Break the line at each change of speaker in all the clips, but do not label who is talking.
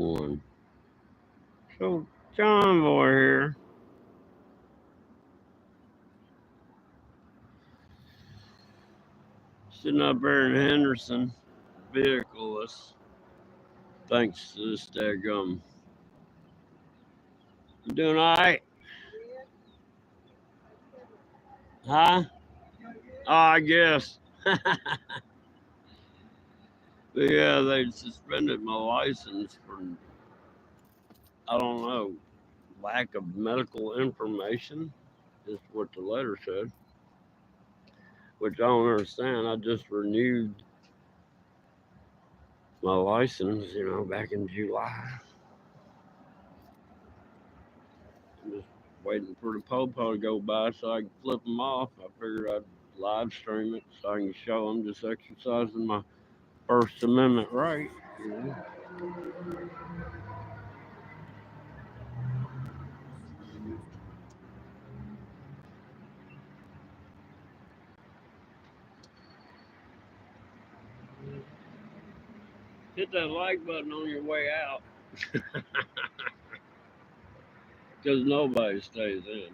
one. So, John Boy here. Sitting up here in Henderson, vehicleless, thanks to this daggum. You doing alright? Huh? Oh, I guess. But yeah, they suspended my license for, I don't know, lack of medical information, is what the letter said. Which I don't understand. I just renewed my license, back in July. I'm just waiting for the popo to go by so I can flip them off. I figured I'd live stream it so I can show them just exercising my First Amendment right. Hit that like button on your way out. Because nobody stays in.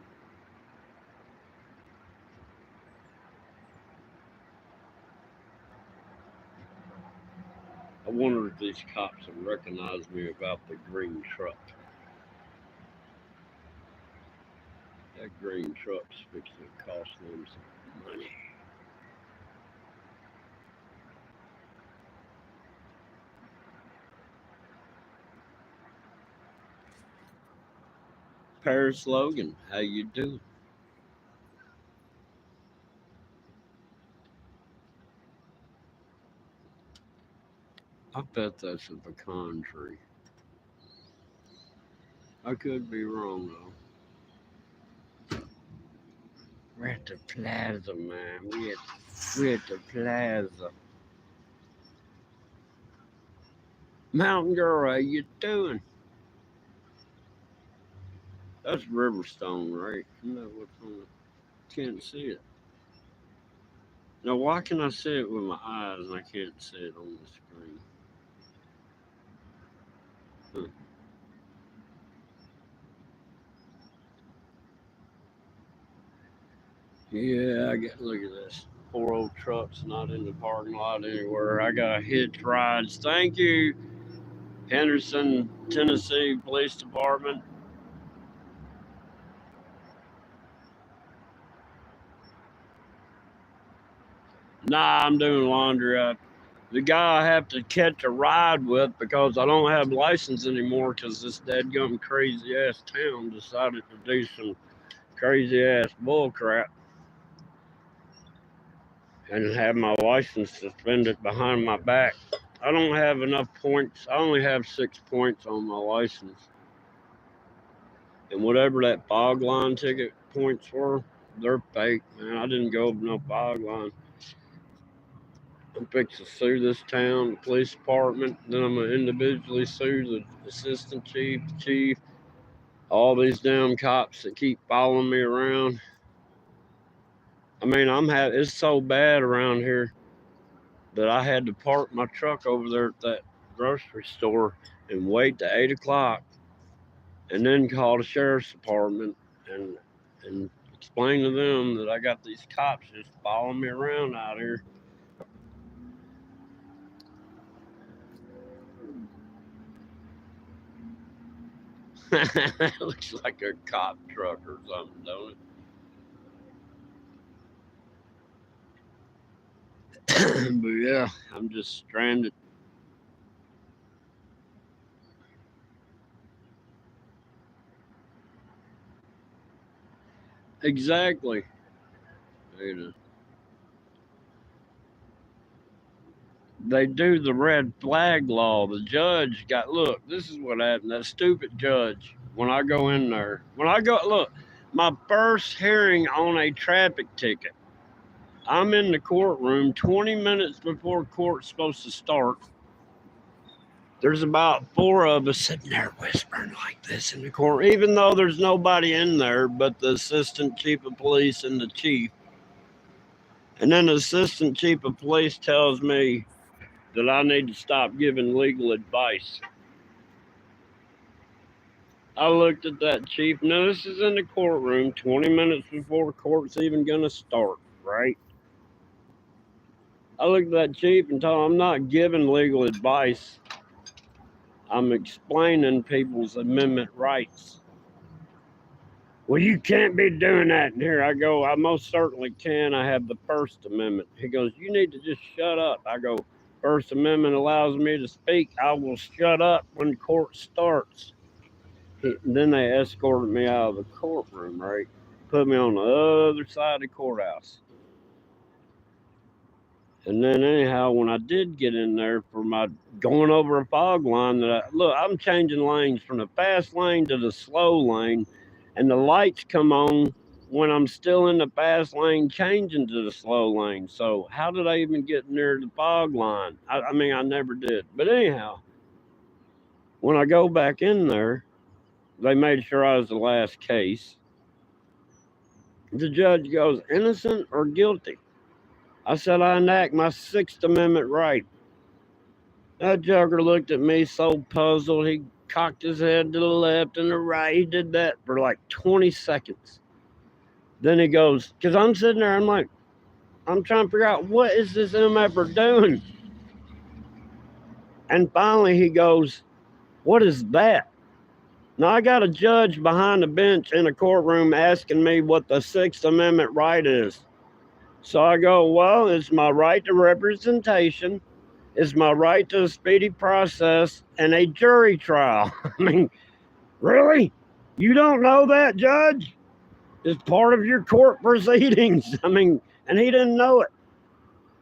I wonder if these cops have recognized me about the green truck. That green truck's fixing to cost them some money. Paris Logan, how you doing? I bet that's a pecan tree. I could be wrong though. We're at the plaza, man. We're at the plaza. Mountain Girl, how you doing? That's Riverstone, right? Isn't that what's on it? Can't see it. Now, why can I see it with my eyes and I can't see it on the screen? Huh. Yeah, look at this. Poor old truck's not in the parking lot anywhere. I got hitch rides. Thank you, Henderson, Tennessee Police Department. Nah, I'm doing laundry. The guy I have to catch a ride with because I don't have license anymore because this dadgum crazy ass town decided to do some crazy ass bull crap and have my license suspended behind my back. I don't have enough points. I only have 6 points on my license. And whatever that fog line ticket points were, they're fake, man. I didn't go over no fog line. I'm fixing to sue this town, the police department, then I'm gonna individually sue the assistant chief, the chief, all these damn cops that keep following me around. I mean, it's so bad around here that I had to park my truck over there at that grocery store and wait to 8 o'clock and then call the sheriff's department and explain to them that I got these cops just following me around out here. It looks like a cop truck or something, don't it? But yeah, I'm just stranded. Exactly. They do the red flag law. The judge look, this is what happened. That stupid judge, when I go in there, look, my first hearing on a traffic ticket, I'm in the courtroom 20 minutes before court's supposed to start. There's about 4 of us sitting there whispering like this in the court, even though there's nobody in there but the assistant chief of police and the chief. And then the assistant chief of police tells me that I need to stop giving legal advice. I looked at that chief. Now, this is in the courtroom 20 minutes before court's even going to start, right? I looked at that chief and told him I'm not giving legal advice. I'm explaining people's amendment rights. Well, you can't be doing that. And here I go, I most certainly can. I have the First Amendment. He goes, you need to just shut up. I go, First Amendment allows me to speak. I will shut up when court starts. Then they escorted me out of the courtroom, right? Put me on the other side of the courthouse. And then anyhow, when I did get in there for my going over a fog line, I'm changing lanes from the fast lane to the slow lane, and the lights come on when I'm still in the fast lane changing to the slow lane. So how did I even get near the fog line? I mean, I never did. But anyhow, when I go back in there, they made sure I was the last case. The judge goes, innocent or guilty? I said, I enact my Sixth Amendment right. That joker looked at me so puzzled, he cocked his head to the left and the right. He did that for like 20 seconds. Then he goes, because I'm sitting there, I'm like, I'm trying to figure out what is this MFer doing? And finally he goes, what is that? Now I got a judge behind the bench in a courtroom asking me what the Sixth Amendment right is. So I go, well, it's my right to representation. It's my right to a speedy process and a jury trial. I mean, really? You don't know that, Judge? It's part of your court proceedings. I mean, and he didn't know it.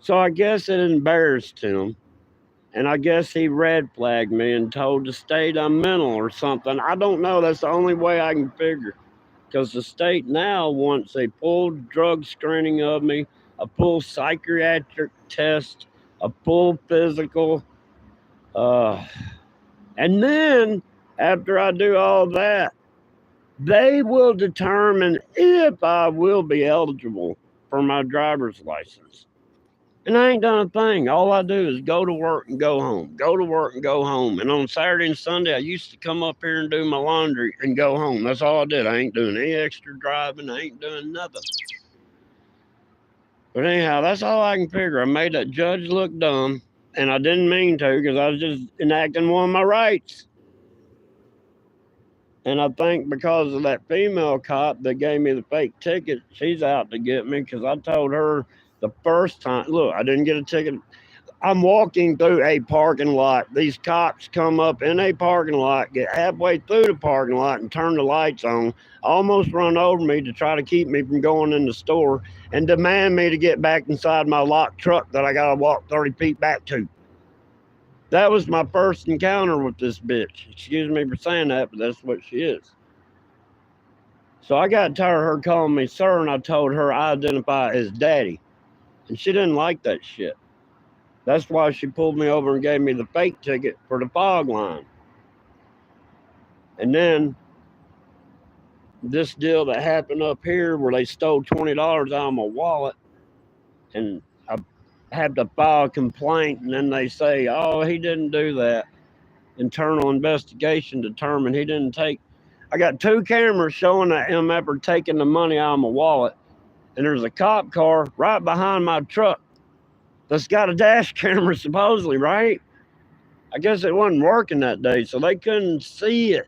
So I guess it embarrassed him. And I guess he red flagged me and told the state I'm mental or something. I don't know. That's the only way I can figure. Because the state now wants a full drug screening of me, a full psychiatric test, a full physical. And then after I do all that, they will determine if I will be eligible for my driver's license. And I ain't done a thing. All I do is go to work and go home, go to work and go home. And on Saturday and Sunday, I used to come up here and do my laundry and go home. That's all I did. I ain't doing any extra driving. I ain't doing nothing. But anyhow, that's all I can figure. I made that judge look dumb, and I didn't mean to because I was just enacting one of my rights. And I think because of that female cop that gave me the fake ticket, she's out to get me because I told her the first time, look, I didn't get a ticket. I'm walking through a parking lot. These cops come up in a parking lot, get halfway through the parking lot and turn the lights on, almost run over me to try to keep me from going in the store and demand me to get back inside my locked truck that I got to walk 30 feet back to. That was my first encounter with this bitch. Excuse me for saying that, but that's what she is. So I got tired of her calling me sir, and I told her I identify as daddy. And she didn't like that shit. That's why she pulled me over and gave me the fake ticket for the fog line. And then this deal that happened up here where they stole $20 out of my wallet, and I had to file a complaint, and then they say, oh, he didn't do that. Internal investigation determined he didn't take. I got 2 cameras showing that MFer taking the money out of my wallet, and there's a cop car right behind my truck that's got a dash camera supposedly, right? I guess it wasn't working that day, so they couldn't see it.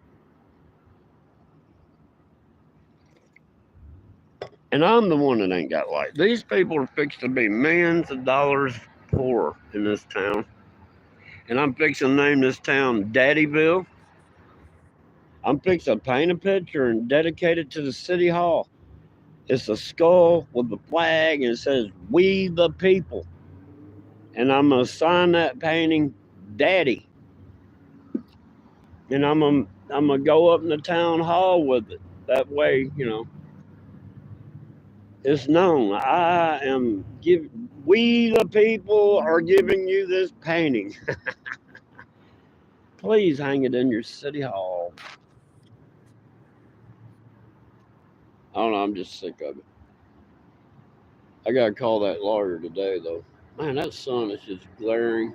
And I'm the one that ain't got light. These people are fixed to be millions of dollars poor in this town. And I'm fixing to name this town Daddyville. I'm fixing to paint a picture and dedicate it to the city hall. It's a skull with a flag and it says, we the people. And I'm going to sign that painting Daddy. And I'm going to go up in the town hall with it. That way, it's known. We the people are giving you this painting. Please hang it in your city hall. I don't know, I'm just sick of it. I gotta call that lawyer today though. Man, that sun is just glaring.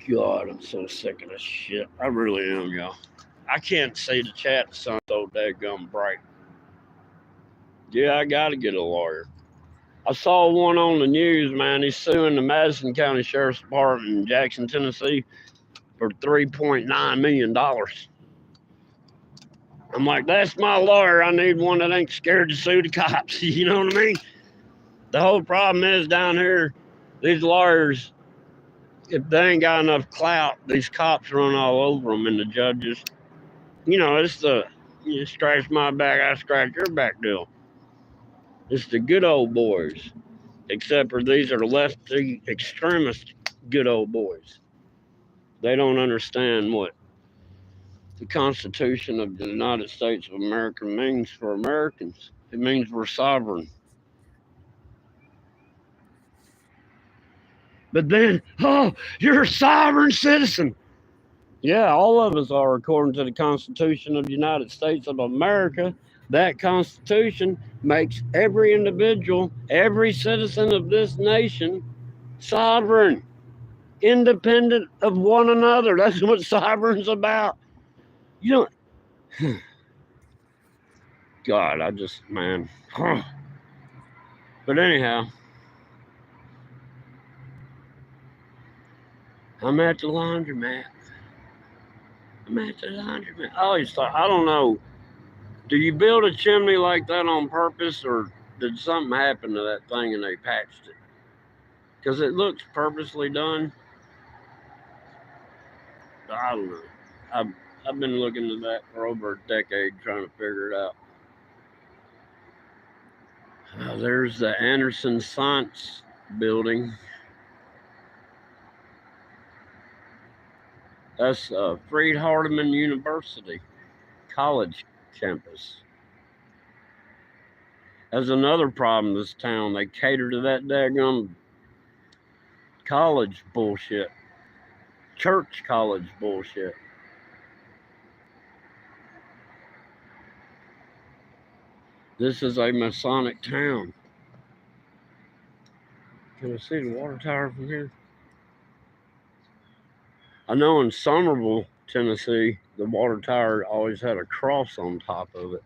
God, I'm so sick of this shit. I really am, y'all. I can't see the chat. The sun's so daggum bright. Yeah, I gotta get a lawyer. I saw one on the news, man. He's suing the Madison County Sheriff's Department in Jackson, Tennessee for $3.9 million. I'm like, that's my lawyer. I need one that ain't scared to sue the cops. You know what I mean? The whole problem is down here, these lawyers, if they ain't got enough clout, these cops run all over them, and the judges, you know, it's the you scratch my back, I scratch your back deal. It's the good old boys, except for these are lefty extremist good old boys. They don't understand what the Constitution of the United States of America means for Americans. It means we're sovereign. But then, oh, you're a sovereign citizen. Yeah, all of us are according to the Constitution of the United States of America. That Constitution makes every individual, every citizen of this nation sovereign, independent of one another. That's what sovereign's about. You don't. God, I just, man. But anyhow, I'm at the laundromat. I always thought, I don't know. Do you build a chimney like that on purpose, or did something happen to that thing and they patched it? Because it looks purposely done. I don't know. I've been looking at that for over a decade trying to figure it out. There's the Anderson Science Building. That's Freed-Hardeman University college campus. That's another problem in this town. They cater to that daggum college bullshit. Church college bullshit. This is a Masonic town. Can I see the water tower from here? I know in Somerville, Tennessee, the water tower always had a cross on top of it.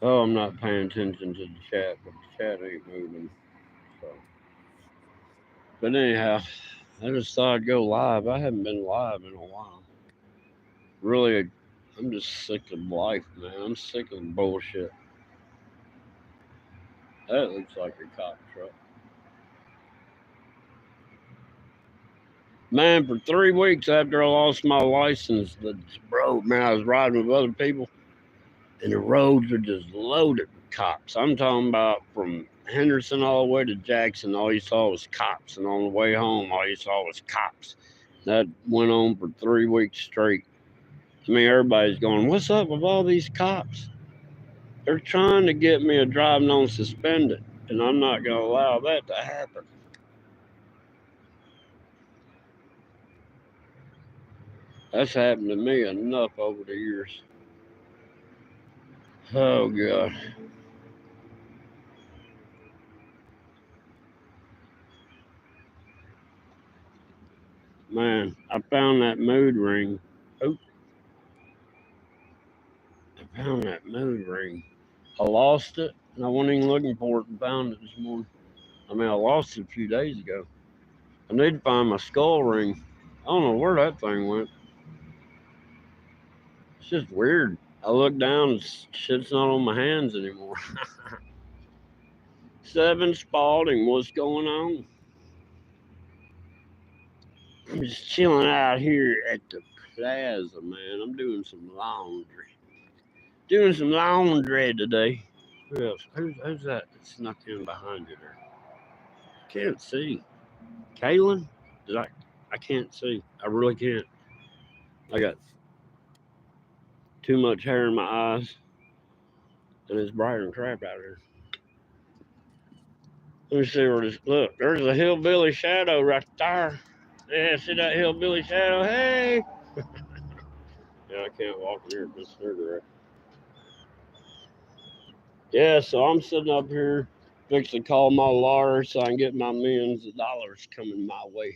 Oh, I'm not paying attention to the chat, but the chat ain't moving. So. But anyhow, I just thought I'd go live. I haven't been live in a while. Really, I'm just sick of life, man. I'm sick of bullshit. That looks like a cop truck. Man, for 3 weeks after I lost my license, the road, man, I was riding with other people, and the roads are just loaded with cops. I'm talking about from Henderson all the way to Jackson, all you saw was cops. And on the way home, all you saw was cops. That went on for 3 weeks straight. I mean, everybody's going, what's up with all these cops? They're trying to get me a driving on suspended, and I'm not going to allow that to happen. That's happened to me enough over the years. Oh, God. Man, I found that mood ring. Oh. I found that mood ring. I lost it, and I wasn't even looking for it and found it this morning. I mean, I lost it a few days ago. I need to find my skull ring. I don't know where that thing went. It's just weird. I look down and shit's not on my hands anymore. 7 Spalding, what's going on? I'm just chilling out here at the plaza, man. I'm doing some laundry. Doing some laundry today. Who else? Who's that snuck in behind you there? Can't see. Kaylin? I can't see. I really can't. I got too much hair in my eyes, and it's bright and crap out here. Let me see where this. Look, there's a hillbilly shadow right there. Yeah, see that hillbilly shadow? Hey! Yeah, I can't walk in here with this cigarette. Yeah, so I'm sitting up here fixing to call my lawyer so I can get my millions of dollars coming my way.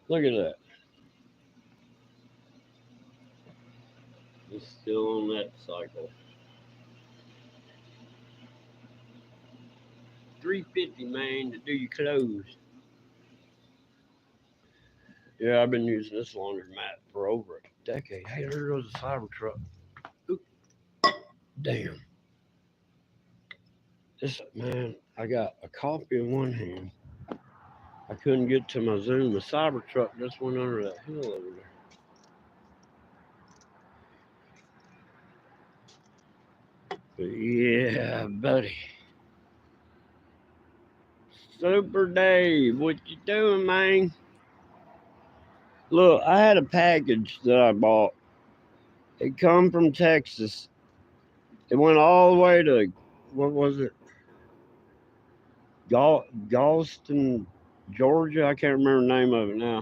Look at that. It's still on that cycle. 350, man, to do your clothes. Yeah, I've been using this laundromat for over a decade. Hey, there goes a Cybertruck. Oop, damn. This man, I got a coffee in one hand. I couldn't get to my Zoom. The Cybertruck just went under that hill over there. But yeah, buddy. Super Dave, what you doing, man? Look, I had a package that I bought. It come from Texas. It went all the way to, what was it? Galveston, Georgia. I can't remember the name of it now.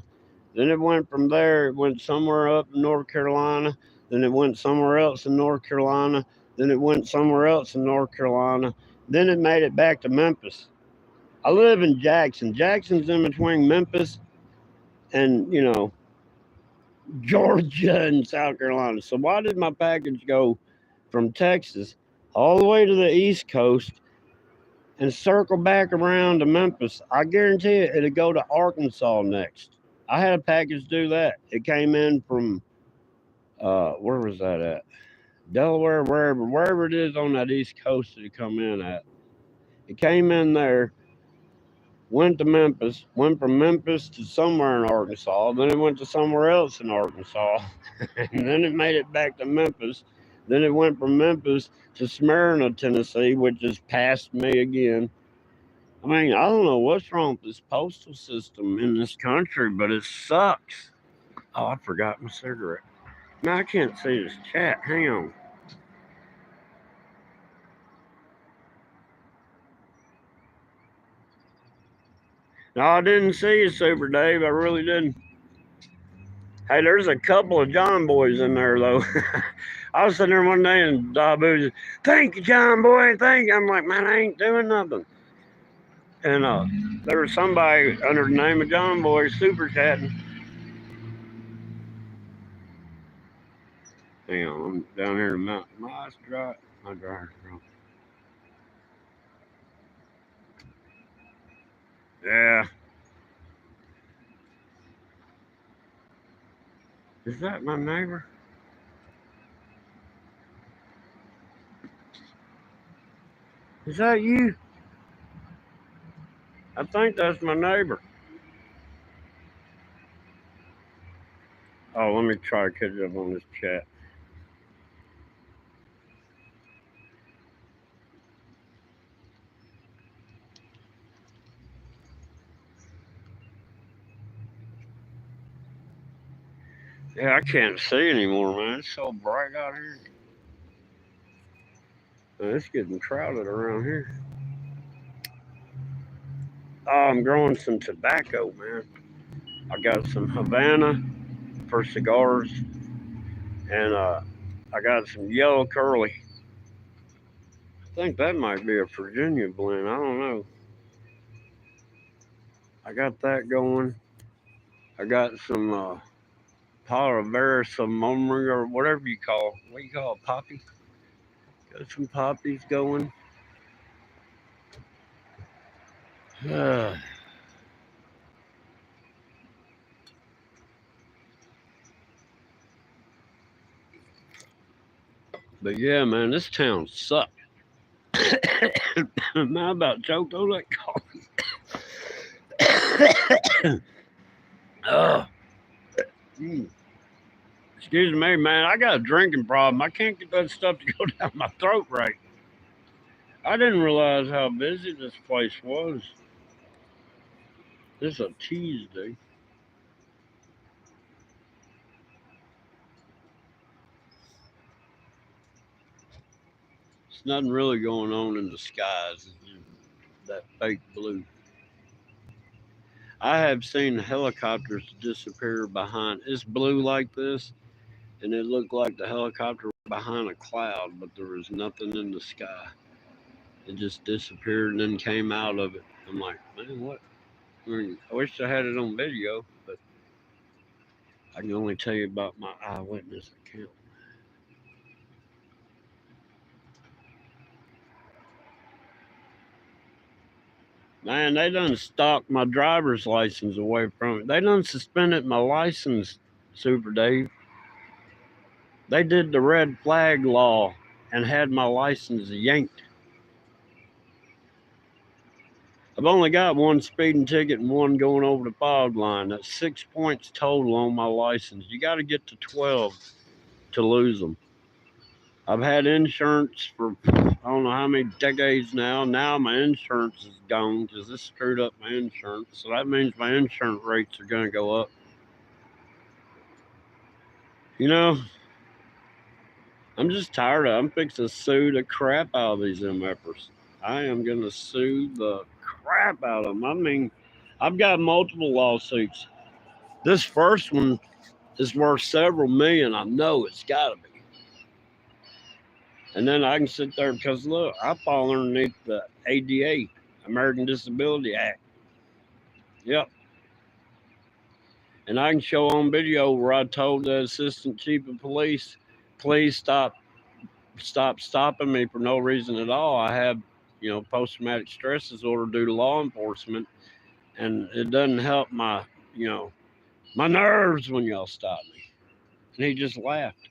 Then it went from there. It went somewhere up in North Carolina. Then it went somewhere else in North Carolina. Then it went somewhere else in North Carolina. Then it made it back to Memphis. I live in Jackson. Jackson's in between Memphis and, Georgia and South Carolina. So why did my package go from Texas all the way to the East Coast and circle back around to Memphis? I guarantee it, it'll go to Arkansas next. I had a package do that. It came in from where was that at? Delaware, wherever it is on that East Coast that it come in at. It came in there, went to Memphis, went from Memphis to somewhere in Arkansas, then it went to somewhere else in Arkansas, and then it made it back to Memphis. Then it went from Memphis to Smyrna, Tennessee, which is past me again. I mean, I don't know what's wrong with this postal system in this country, but it sucks. Oh, I forgot my cigarette. Now I can't see this chat. Hang on. No, I didn't see you, Super Dave. I really didn't. Hey, there's a couple of John boys in there though. I was sitting there one day and Dabu, thank you, John boy, thank you. I'm like, man, I ain't doing nothing. And there was somebody under the name of John Boy super chatting. Hang on, I'm down here in the mountain. My dry. My dryer's wrong. Yeah. Is that my neighbor? Is that you? I think that's my neighbor. Oh, let me try to catch up on this chat. Yeah, I can't see anymore, man. It's so bright out here. It's getting crowded around here. Oh, I'm growing some tobacco, man. I got some Havana for cigars, and I got some yellow curly. I think that might be a Virginia blend. I don't know. I got that going. I got some Palavera Samomri or whatever you call. What you call it, poppy? Got some poppies going. But yeah, man, this town sucks. Man, I about choked on that coffee. Oh, excuse me, man. I got a drinking problem. I can't get that stuff to go down my throat right. I didn't realize how busy this place was. This is a Tuesday. There's nothing really going on in the skies. That fake blue. I have seen helicopters disappear behind. It's blue like this, and it looked like the helicopter behind a cloud, but there was nothing in the sky. It just disappeared and then came out of it. I'm like, man, what? I mean, I wish I had it on video, but I can only tell you about my eyewitness account. Man, they done stalked my driver's license away from it. They done suspended my license, Super Dave. They did the red flag law and had my license yanked. I've only got one speeding ticket and one going over the fog line. That's 6 points total on my license. You got to get to 12 to lose them. I've had insurance for I don't know how many decades now. Now my insurance is gone because this screwed up my insurance. So that means my insurance rates are going to go up. You know, I'm just tired of it. I'm fixing to sue the crap out of these MFers. I am going to sue the crap out of them. I mean, I've got multiple lawsuits. This first one is worth several million. I know it's got to be. And then I can sit there because, look, I fall underneath the ADA, American Disability Act. Yep. And I can show on video where I told the assistant chief of police, please stop stopping me for no reason at all. I have, post-traumatic stress disorder due to law enforcement, and it doesn't help my nerves when y'all stop me. And he just laughed.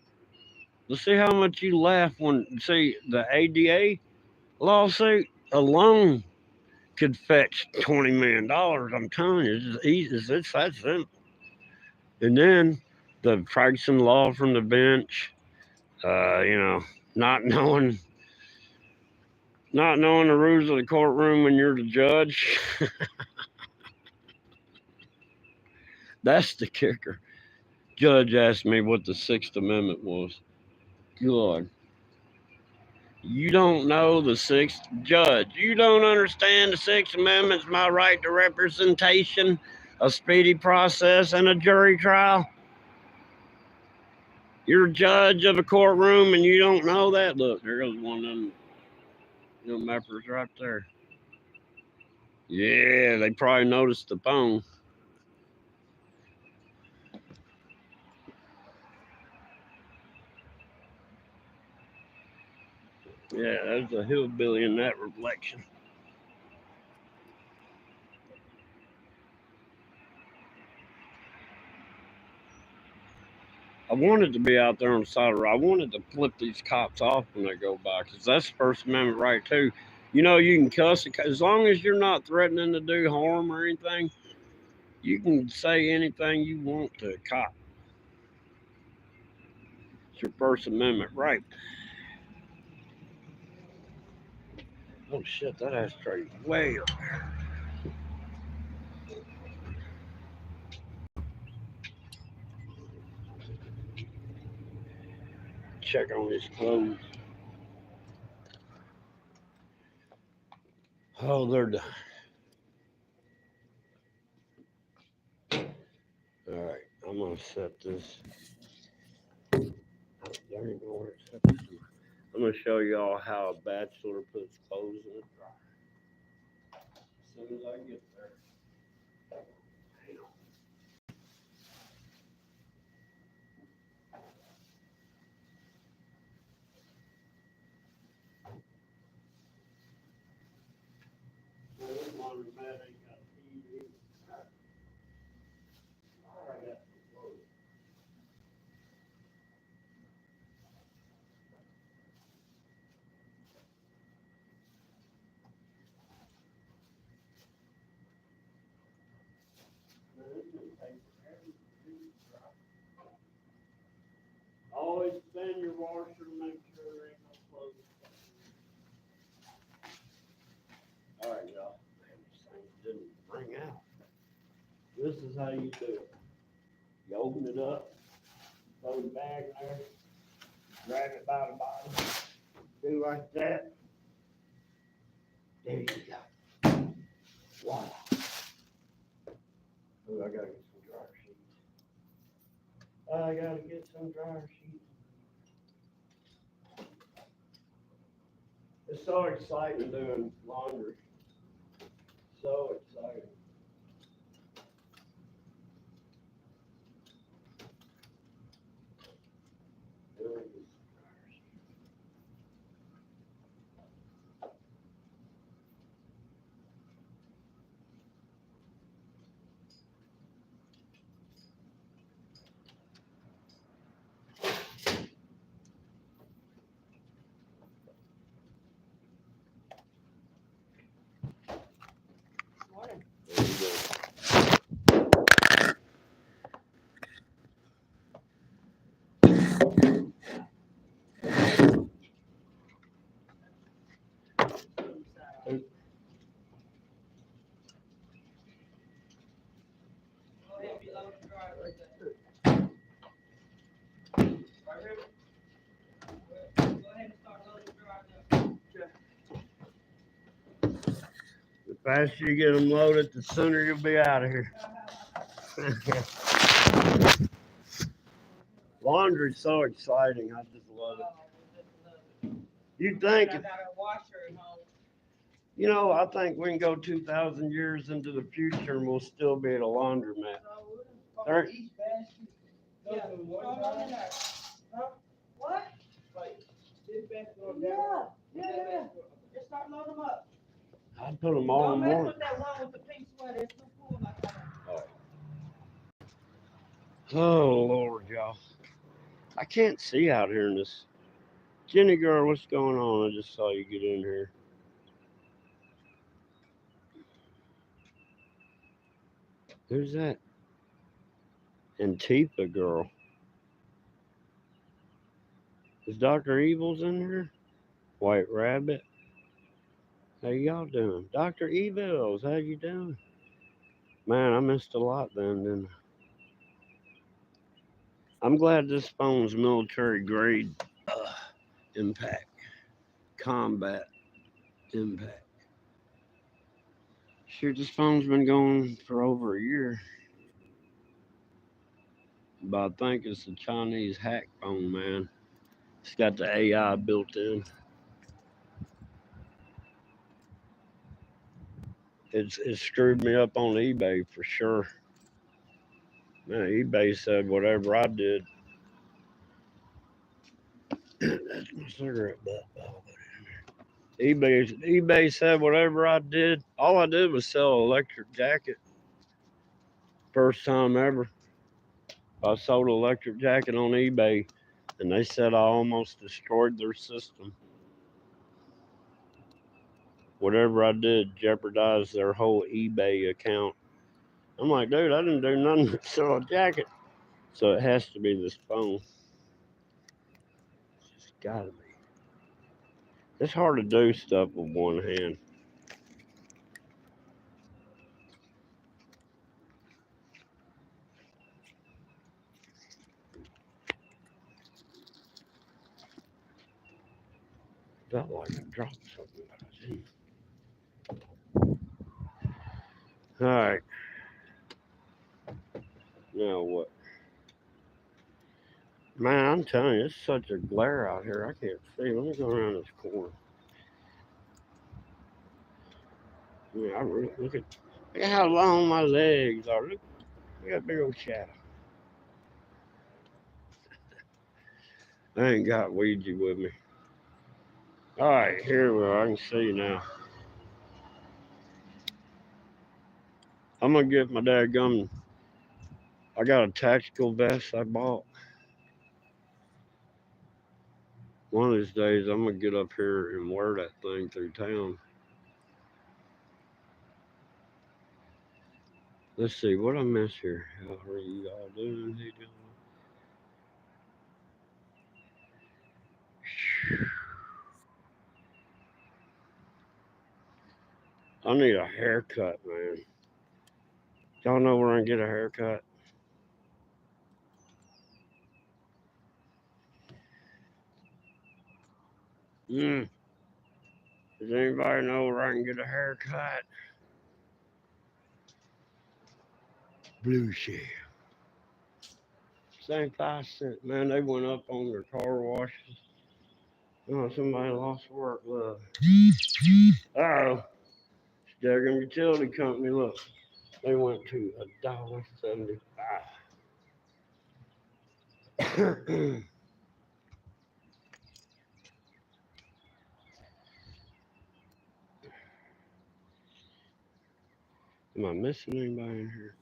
Let's see how much you laugh when, see, the ADA lawsuit alone could fetch $20 million. I'm telling you, it's easy. It's that simple. And then the Ferguson law from the bench, not knowing the rules of the courtroom when you're the judge. That's the kicker. Judge asked me what the Sixth Amendment was. Good. You don't know the Sixth Judge. You don't understand the Sixth Amendment's my right to representation, a speedy process, and a jury trial. You're a judge of a courtroom and you don't know that. Look, there goes one of them members right there. Yeah, they probably noticed the phone. Yeah, there's a hillbilly in that reflection. I wanted to be out there on the side of the road. I wanted to flip these cops off when they go by because that's First Amendment right too. You can cuss as long as you're not threatening to do harm or anything. You can say anything you want to a cop. It's your First Amendment right. Oh shit, that ashtray way up there. Check on his clothes. Oh, they're done. All right, I'm gonna set this. Oh, there you go. I'm gonna show y'all how a bachelor puts clothes in a dryer. As soon as I get there. Hang on. This laundromat ain't got a TV. All right, I got some clothes. Man, this gonna take forever to do this, right? Always spin your washer to make sure there ain't no clothes. All right, y'all. Man, this thing didn't bring out. This is how you do it. You open it up, throw the bag in there, grab it by the bottom, do like that. There you go. Wow. Ooh, I gotta get some dryer sheets. I gotta get some dryer sheets. It's so exciting doing laundry. So exciting. The faster you get them loaded, the sooner you'll be out of here. Laundry's so exciting. I just love it. You think, you know, I think we can go 2,000 years into the future and we'll still be at a laundromat. What? Yeah. Just start loading them up. I'd put them all in one. Don't mess with that one with the pink sweater. It's too cool like that. Oh, Lord, y'all. I can't see out here in this. Jenny girl, what's going on? I just saw you get in here. Who's that? Antifa girl. Is Dr. Evil's in here? White Rabbit. How y'all doing? Dr. Evils, how you doing? Man, I missed a lot then, didn't I? I'm glad this phone's military grade impact. Combat impact. Sure, this phone's been going for over a year. But I think it's a Chinese hack phone, man. It's got the AI built in. It screwed me up on eBay for sure. Man, eBay said whatever I did. That's my cigarette butt. eBay said whatever I did. All I did was sell an electric jacket. First time ever. I sold an electric jacket on eBay, and they said I almost destroyed their system. Whatever I did jeopardized their whole eBay account. I'm like, dude, I didn't do nothing but sell a jacket. So it has to be this phone. It's gotta be. It's hard to do stuff with one hand. Felt like I dropped something, but I didn't. All right. Now what? Man, I'm telling you, it's such a glare out here. I can't see. Let me go around this corner. Yeah, I really look at how long my legs are. Look at that big old shadow. I ain't got Ouija with me. All right, here we are. I can see now. I'm gonna get my dadgum. I got a tactical vest I bought. One of these days, I'm gonna get up here and wear that thing through town. Let's see what I miss here. How are you all doing? How you doing? I need a haircut, man. Y'all know where I can get a haircut? Does anybody know where I can get a haircut? Blue Shell. Same 5 cents, man. They went up on their car washes. Oh, somebody lost work. Look. Oh, Jaggum Utility Company. Look, they went to $1.75. Am I missing anybody in here?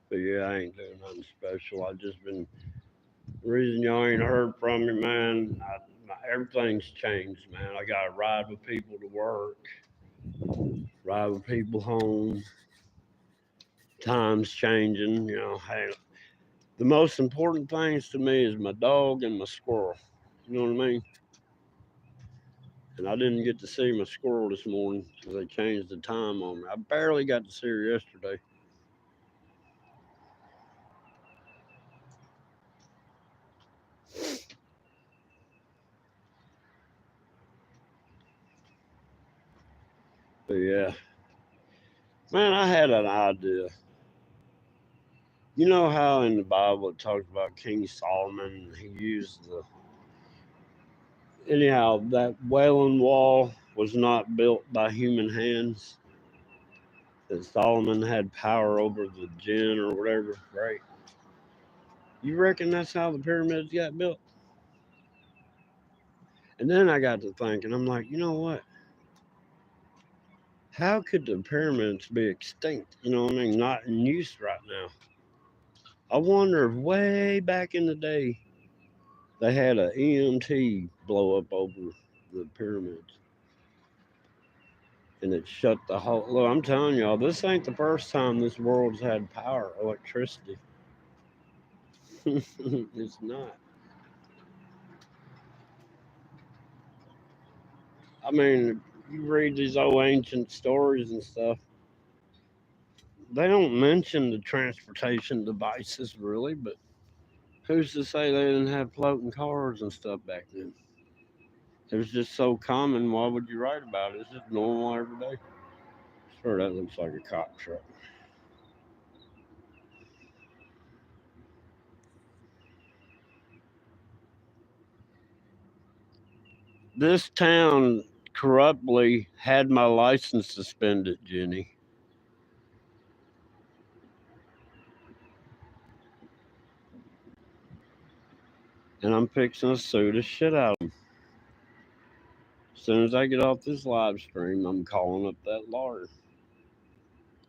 But yeah, I ain't doing nothing special. I just been the reason y'all ain't heard from me, man. Everything's changed, man. I gotta ride with people to work, ride with people home. Time's changing, you know. Hey, the most important things to me is my dog and my squirrel. You know what I mean? And I didn't get to see my squirrel this morning because they changed the time on me. I barely got to see her yesterday. But yeah, man, I had an idea. You know how in the Bible it talks about King Solomon? He used the. Anyhow, that Wailing Wall was not built by human hands. That Solomon had power over the jinn or whatever, right? You reckon that's how the pyramids got built? And then I got to thinking, I'm like, you know what? How could the pyramids be extinct? You know what I mean? Not in use right now. I wonder if way back in the day they had an EMT blow up over the pyramids and it shut the whole. Look, I'm telling y'all, this ain't the first time this world's had power, electricity. It's not. I mean, you read these old ancient stories and stuff, they don't mention the transportation devices really, but who's to say they didn't have floating cars and stuff back then? It was just so common. Why would you write about it? It's just normal every day. Sure, that looks like a cop truck. This town corruptly had my license suspended, Jenny. And I'm fixing to sue the shit out of them. As soon as I get off this live stream, I'm calling up that lawyer.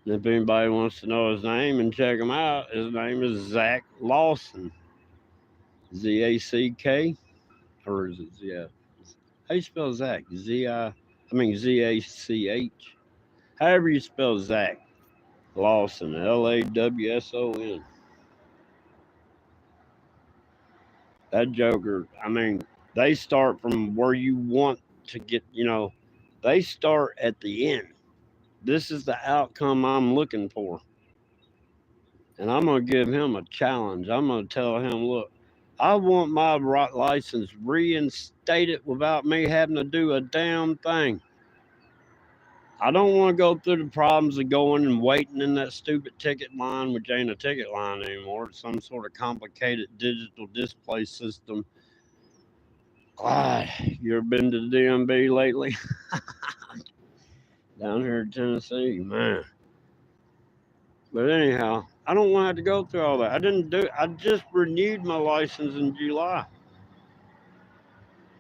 And if anybody wants to know his name and check him out, his name is Zach Lawson. ZACK? Or is it Z? How you spell Zach? ZACH. However you spell Zach Lawson, LAWSON. That Joker, I mean, they start from where you want to get, they start at the end. This is the outcome I'm looking for. And I'm going to give him a challenge. I'm going to tell him, look, I want my license reinstated without me having to do a damn thing. I don't want to go through the problems of going and waiting in that stupid ticket line, which ain't a ticket line anymore. It's some sort of complicated digital display system. God, you ever been to the DMV lately? Down here in Tennessee, man. But anyhow, I don't want to have to go through all that. I just renewed my license in July.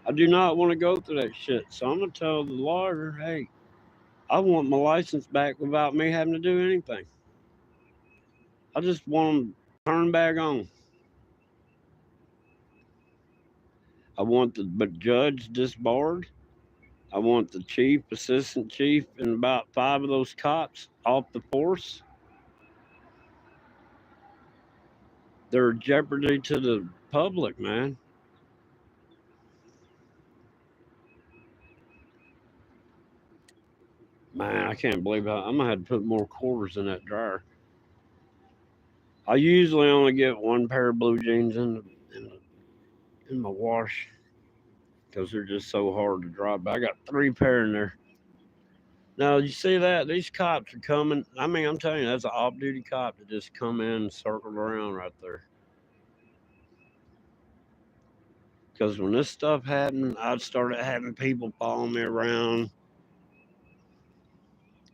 I do not want to go through that shit. So I'm going to tell the lawyer, hey, I want my license back without me having to do anything. I just want them turned back on. I want the judge disbarred. I want the chief, assistant chief, and about 5 of those cops off the force. They're a jeopardy to the public, man. Man, I can't believe how I'm gonna have to put more quarters in that dryer. I usually only get one pair of blue jeans in my wash because they're just so hard to dry. But I got 3 pair in there. Now you see that these cops are coming. I mean, I'm telling you, that's an off-duty cop that just come in and circled around right there. Because when this stuff happened, I started having people following me around.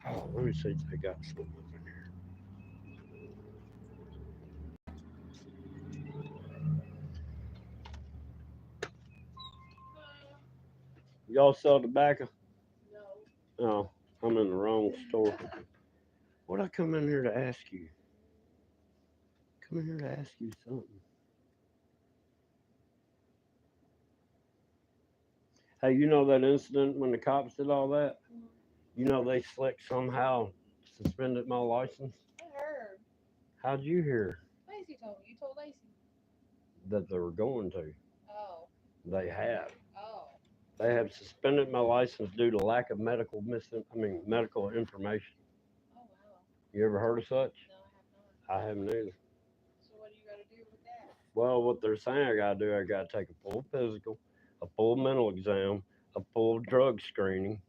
Oh, let me see if they got something up in here. Y'all sell tobacco? No. Oh, I'm in the wrong store. What'd I come in here to ask you? Come in here to ask you something. Hey, you know that incident when the cops did all that? You know they slick somehow suspended my license?
I heard.
How'd you hear?
Lacey told me. You told Lacey.
That they were going to.
Oh.
They have.
Oh.
They have suspended my license due to lack of medical information.
Oh, wow.
You ever heard of such?
No, I have not.
I haven't either.
So what do you got to do with that?
Well, what they're saying I gotta do, I gotta take a full physical, a full mental exam, a full drug screening,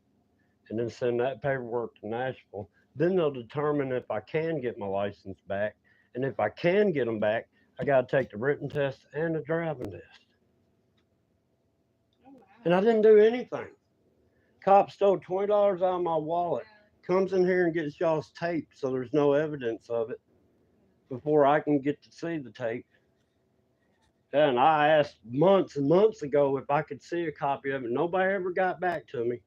and then send that paperwork to Nashville. Then they'll determine if I can get my license back, and if I can get them back, I gotta take the written test and the driving test.
Oh, wow.
And I didn't do anything. Cop stole $20 out of my wallet. Comes in here and gets y'all's tape, so there's no evidence of it before I can get to see the tape. And I asked months and months ago if I could see a copy of it. Nobody ever got back to me.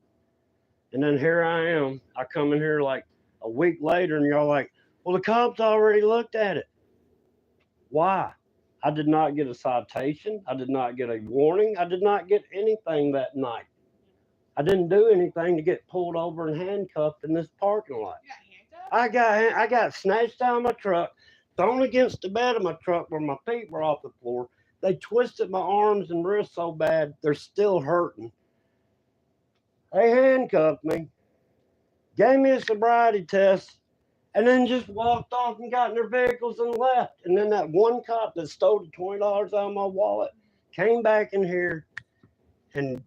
And then here I am. I come in here like a week later, and y'all like, well, the cops already looked at it. Why? I did not get a citation. I did not get a warning. I did not get anything that night. I didn't do anything to get pulled over and handcuffed in this parking lot. I got snatched out of my truck, thrown against the bed of my truck where my feet were off the floor. They twisted my arms and wrists so bad they're still hurting. They handcuffed me, gave me a sobriety test, and then just walked off and got in their vehicles and left. And then that one cop that stole the $20 out of my wallet came back in here, and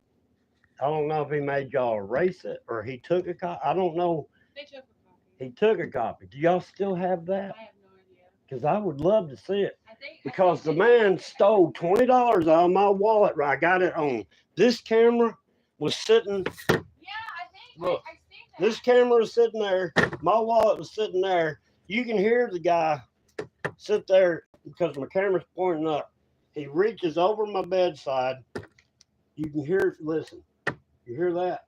I don't know if he made y'all erase it or he took a copy. I don't know.
They took a copy.
He took a copy. Do y'all still have that?
I have no idea.
Because I would love to see it. Because the
they
man stole $20 out of my wallet. I got it on. This camera was sitting.
Yeah, I think.
Look,
I seen that.
this camera was sitting there. My wallet was sitting there. You can hear the guy sit there because my camera's pointing up. He reaches over my bedside. You can hear it. Listen. You hear that?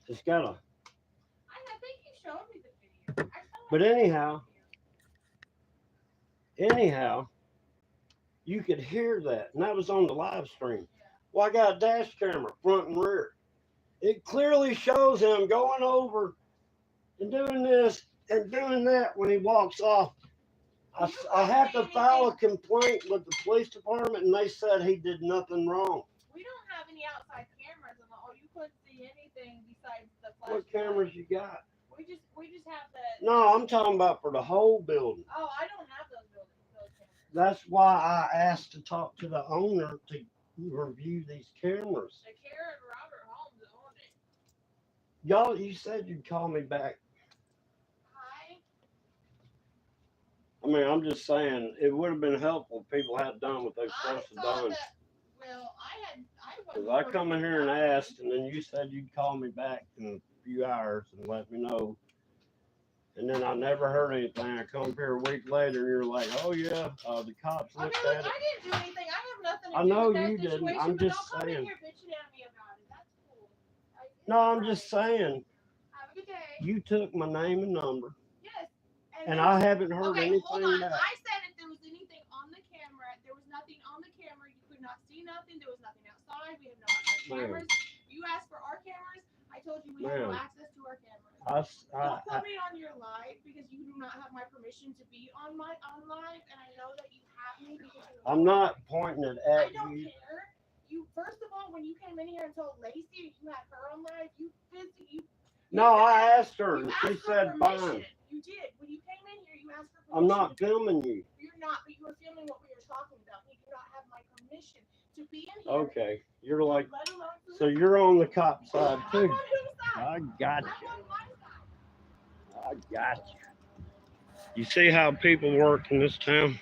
It's got a.
I think you showed me the video.
But anyhow, you could hear that, and that was on the live stream. Well, I got a dash camera, front and rear. It clearly shows him going over and doing this and doing that when he walks off. I had to file a complaint with the police department, and they said he did nothing wrong.
We don't have any outside cameras, and you couldn't see anything besides the flash.
What cameras you got?
We just have the.
No, I'm talking about for the whole building.
Oh, I don't have those cameras.
That's why I asked to talk to the owner to review these cameras.
The Karen Robert Holmes owned it.
Y'all, you said you'd call me back.
Hi.
I mean, I'm just saying it would have been helpful if people had done what they were supposed to done.
Well,
Because I come in here and asked, and then you said you'd call me back in a few hours and let me know. And then I never heard anything. I come here a week later, and you're like, "Oh yeah, the cops looked at it."
I didn't do anything. I have nothing to
I
do
know
with that
you
situation,
didn't. I'm just
don't come
saying.
in here bitching at me about it. That's cool.
No, I'm just saying.
Have a good day.
You took my name and number.
Yes.
And I haven't heard anything
hold on.
back.
I said if there was anything on the camera, there was nothing on the camera. You could not see nothing. There was nothing outside. We have no outside cameras. You asked for our cameras. I told you we have no access to our cameras. Don't put me on your live because you do not have my permission to be on live, and I know that you have me because
I'm not pointing it at you.
I don't care. You first of all, when you came in here and told Lacey you had her on live,
No, I asked her, and she said fine.
You did. When you came in here, you asked for permission.
I'm not filming you.
You're not, but you were filming what we were talking about. You do not have my permission to be in here.
Okay, you're like, so you're on the cop side too.
I'm on whose side?
I got you.
I'm on my side.
I got you. You see how people work in this town?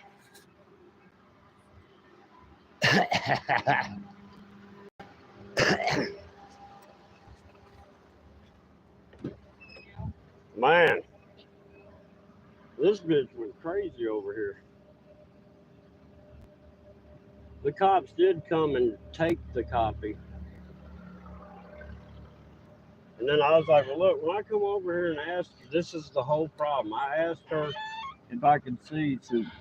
Man, this bitch went crazy over here. The cops did come and take the copy. And then I was like, well, look, when I come over here and ask, this is the whole problem. I asked her if I could see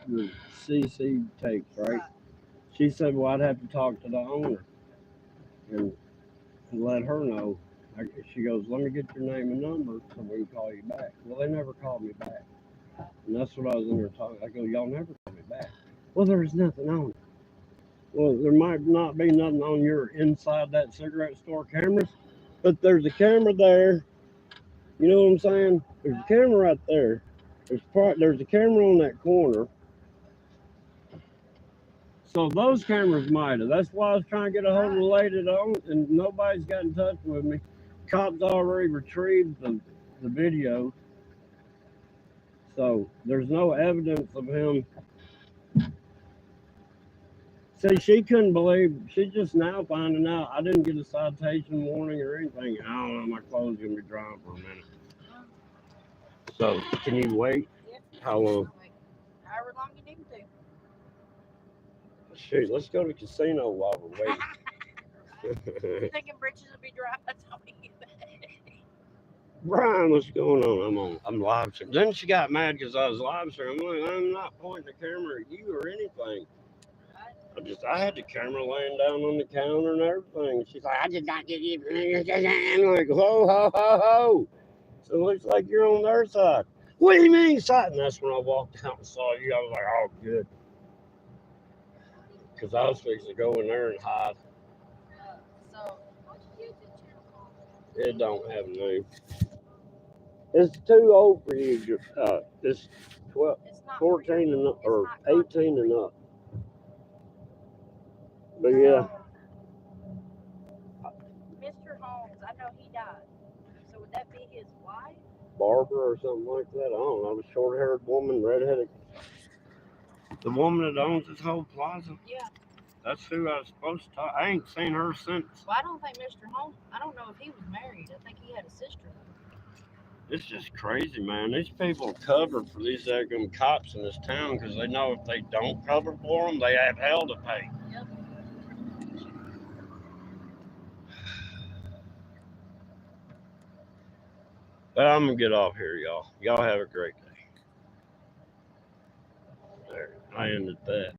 the CC tapes, right? She said, well, I'd have to talk to the owner and let her know. She goes, let me get your name and number so we can call you back. Well, they never called me back. And that's what I was in there talking. I go, y'all never called me back. Well, there's nothing on it. Well, there might not be nothing on your inside that cigarette store cameras, but there's a camera there. You know what I'm saying? There's a camera right there. There's a camera on that corner. So those cameras might have. That's why I was trying to get a hold of the lady that owned, and nobody's got in touch with me. Cops already retrieved the video. So there's no evidence of him. See, she couldn't believe, she's just now finding out. I didn't get a citation warning or anything. I don't know, my clothes are going to be drying for a minute. So, can you wait?
Yep.
How long?
However long you need to.
Shoot, let's go to the casino while we're waiting.
You thinking britches will be dry? That's all we get.
Brian, what's going on? I'm live streaming. Then she got mad because I was live streaming. I'm like, I'm not pointing the camera at you or anything. I had the camera laying down on the counter and everything. She's like, I did not get you. I'm like, ho, ho, ho, ho. So it looks like you're on their side. What do you mean, side? And that's when I walked out and saw you. I was like, oh, good. Because I was fixing to go in there and hide.
So, what's your YouTube channel called?
It don't have a name. It's too old for you. It's 12, 14 and up, or 18 and up. But yeah.
Mr. Holmes, I know he died. So would that be his wife?
Barbara or something like that. I don't know. The short-haired woman, redheaded. The woman that owns this whole plaza.
Yeah.
That's who I was supposed to talk. I ain't seen her since.
Well, I don't think Mr. Holmes, I don't know if he was married. I think he had a sister.
It's just crazy, man. These people covered for these cops in this town because they know if they don't cover for them, they have hell to pay.
Yep.
But I'm going to get off here, y'all. Y'all have a great day. There, I ended that.